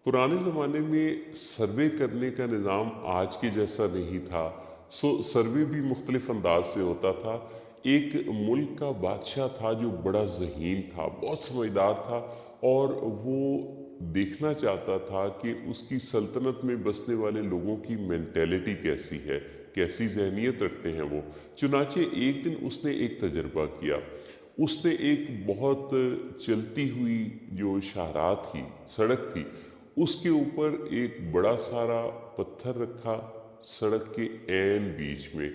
पुराने ज़माने में सर्वे करने का निज़ाम आज के जैसा नहीं था। सर्वे भी मुख्तलिफ अंदाज से होता था। एक मुल्क का बादशाह था जो बड़ा ज़हीन था, बहुत समझदार था, और वो देखना चाहता था कि उसकी सल्तनत में बसने वाले लोगों की मेंटेलिटी कैसी है, कैसी जहनीत रखते हैं वो। चुनाचे एक दिन उसने एक तजर्बा किया। उसने एक बहुत चलती हुई जो शाहराह थी, सड़क थी, उसके ऊपर एक बड़ा सारा पत्थर रखा सड़क के ऐन बीच में,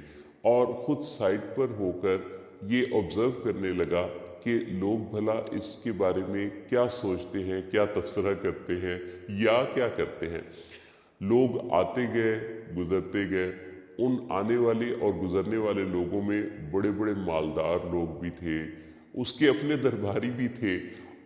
और ख़ुद साइड पर होकर ये ऑब्ज़र्व करने लगा कि लोग भला इसके बारे में क्या सोचते हैं, क्या तबसरा करते हैं या क्या करते हैं। लोग आते गए, गुज़रते गए। उन आने वाले और गुज़रने वाले लोगों में बड़े बड़े मालदार लोग भी थे, उसके अपने दरबारी भी थे,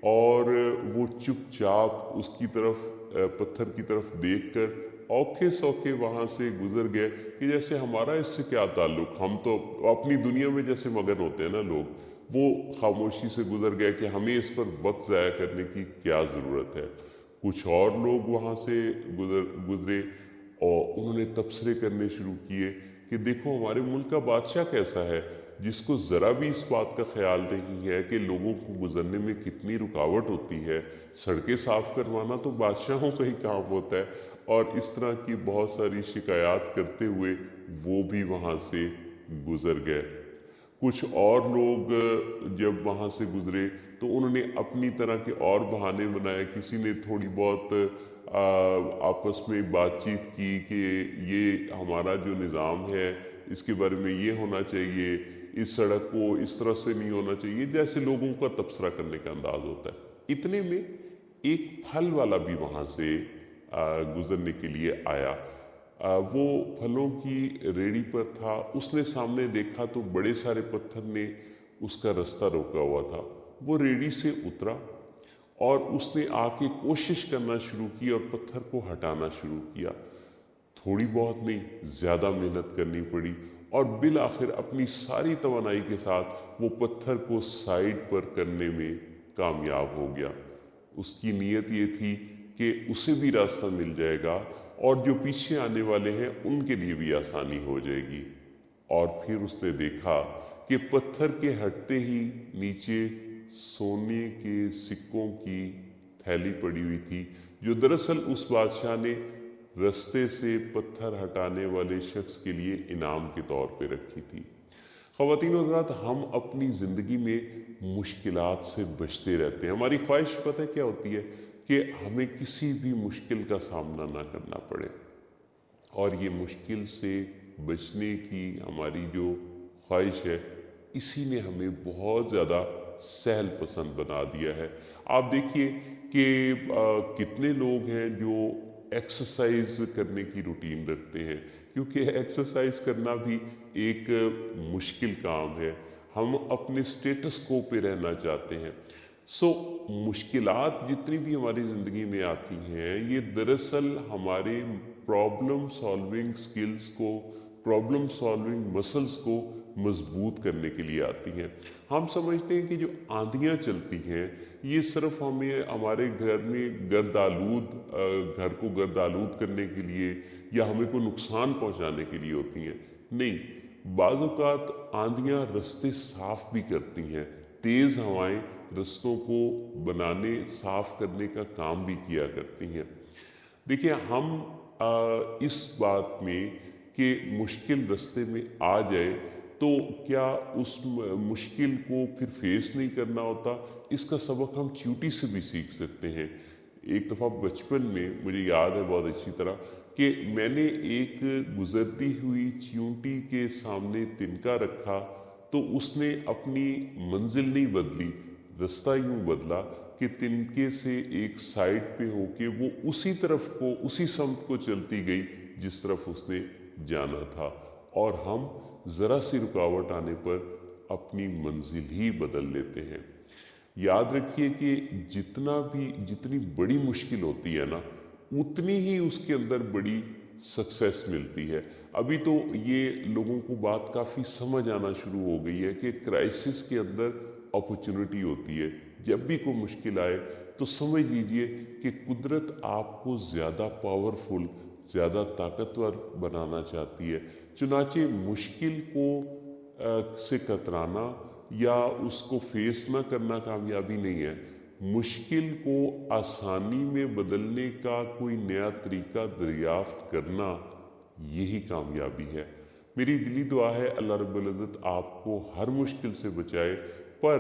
और वो चुपचाप उसकी तरफ, पत्थर की तरफ देखकर औखे सौखे वहाँ से गुजर गए कि जैसे हमारा इससे क्या ताल्लुक़, हम तो अपनी दुनिया में जैसे मगन होते हैं ना लोग, वो खामोशी से गुजर गए कि हमें इस पर वक्त ज़ाया करने की क्या ज़रूरत है। कुछ और लोग वहाँ से गुजरे और उन्होंने तबसरे करने शुरू किए कि देखो हमारे मुल्क का बादशाह कैसा है, जिसको ज़रा भी इस बात का ख्याल नहीं है कि लोगों को गुजरने में कितनी रुकावट होती है। सड़कें साफ़ करवाना तो बादशाहों का ही काम होता है। और इस तरह की बहुत सारी शिकायत करते हुए वो भी वहाँ से गुज़र गए। कुछ और लोग जब वहाँ से गुज़रे तो उन्होंने अपनी तरह के और बहाने बनाए। किसी ने थोड़ी बहुत आपस में बातचीत की कि ये हमारा जो निज़ाम है इसके बारे में ये होना चाहिए, इस सड़क को इस तरह से नहीं होना चाहिए, जैसे लोगों का तबसरा करने का अंदाज होता है। इतने में एक फल वाला भी वहाँ से गुज़रने के लिए आया। वो फलों की रेडी पर था। उसने सामने देखा तो बड़े सारे पत्थर ने उसका रास्ता रोका हुआ था। वो रेडी से उतरा और उसने आके कोशिश करना शुरू की और पत्थर को हटाना शुरू किया। थोड़ी बहुत नहीं, ज़्यादा मेहनत करनी पड़ी, और बिल आखिर अपनी सारी तवानाई के साथ वो पत्थर को साइड पर करने में कामयाब हो गया। उसकी नीयत ये थी कि उसे भी रास्ता मिल जाएगा और जो पीछे आने वाले हैं उनके लिए भी आसानी हो जाएगी। और फिर उसने देखा कि पत्थर के हटते ही नीचे सोने के सिक्कों की थैली पड़ी हुई थी, जो दरअसल उस बादशाह ने रास्ते से पत्थर हटाने वाले शख्स के लिए इनाम के तौर पे रखी थी। ख़वातीन और हज़रात, हम अपनी ज़िंदगी में मुश्किलात से बचते रहते हैं। हमारी ख्वाहिश पता है क्या होती है कि हमें किसी भी मुश्किल का सामना ना करना पड़े, और ये मुश्किल से बचने की हमारी जो ख्वाहिश है इसी ने हमें बहुत ज़्यादा सहल पसंद बना दिया है। आप देखिए कि कितने लोग हैं जो एक्सरसाइज करने की रूटीन रखते हैं, क्योंकि एक्सरसाइज करना भी एक मुश्किल काम है। हम अपने स्टेटस को पे रहना चाहते हैं। मुश्किलात जितनी भी हमारी ज़िंदगी में आती हैं, ये दरअसल हमारे प्रॉब्लम सॉल्विंग स्किल्स को, प्रॉब्लम सॉल्विंग मसल्स को मजबूत करने के लिए आती हैं। हम समझते हैं कि जो आंधियाँ चलती हैं ये सिर्फ हमें हमारे घर में घर को गर्दालूद करने के लिए या हमें को नुकसान पहुंचाने के लिए होती हैं। नहीं, बाज़ औक़ात आंधियाँ रास्ते साफ़ भी करती हैं। तेज़ हवाएं रस्तों को बनाने, साफ़ करने का काम भी किया करती हैं। देखिए, हम इस बात में कि मुश्किल रास्ते में आ जाए तो क्या उस मुश्किल को फिर फेस नहीं करना होता, इसका सबक हम चींटी से भी सीख सकते हैं। एक दफ़ा बचपन में मुझे याद है बहुत अच्छी तरह कि मैंने एक गुजरती हुई चींटी के सामने तिनका रखा, तो उसने अपनी मंजिल नहीं बदली, रास्ता यूँ बदला कि तिनके से एक साइड पे होके वो उसी तरफ को, उसी समत को चलती गई जिस तरफ उसने जाना था। और हम ज़रा सी रुकावट आने पर अपनी मंजिल ही बदल लेते हैं। याद रखिए कि जितनी बड़ी मुश्किल होती है ना, उतनी ही उसके अंदर बड़ी सक्सेस मिलती है। अभी तो ये लोगों को बात काफ़ी समझ आना शुरू हो गई है कि क्राइसिस के अंदर अपॉर्चुनिटी होती है। जब भी कोई मुश्किल आए تو سمجھ لیجئے کہ قدرت آپ کو زیادہ پاورفل، زیادہ طاقتور بنانا چاہتی ہے۔ چنانچہ مشکل کو سے کترانا یا اس کو فیس نہ کرنا کامیابی نہیں ہے، مشکل کو آسانی میں بدلنے کا کوئی نیا طریقہ دریافت کرنا، یہی کامیابی ہے۔ میری دلی دعا ہے اللہ رب العزت آپ کو ہر مشکل سے بچائے، پر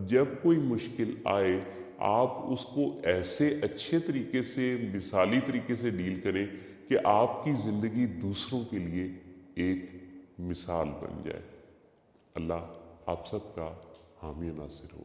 جب کوئی مشکل آئے آپ اس کو ایسے اچھے طریقے سے، مثالی طریقے سے ڈیل کریں کہ آپ کی زندگی دوسروں کے لیے ایک مثال بن جائے۔ اللہ آپ سب کا حامی و ناصر ہو۔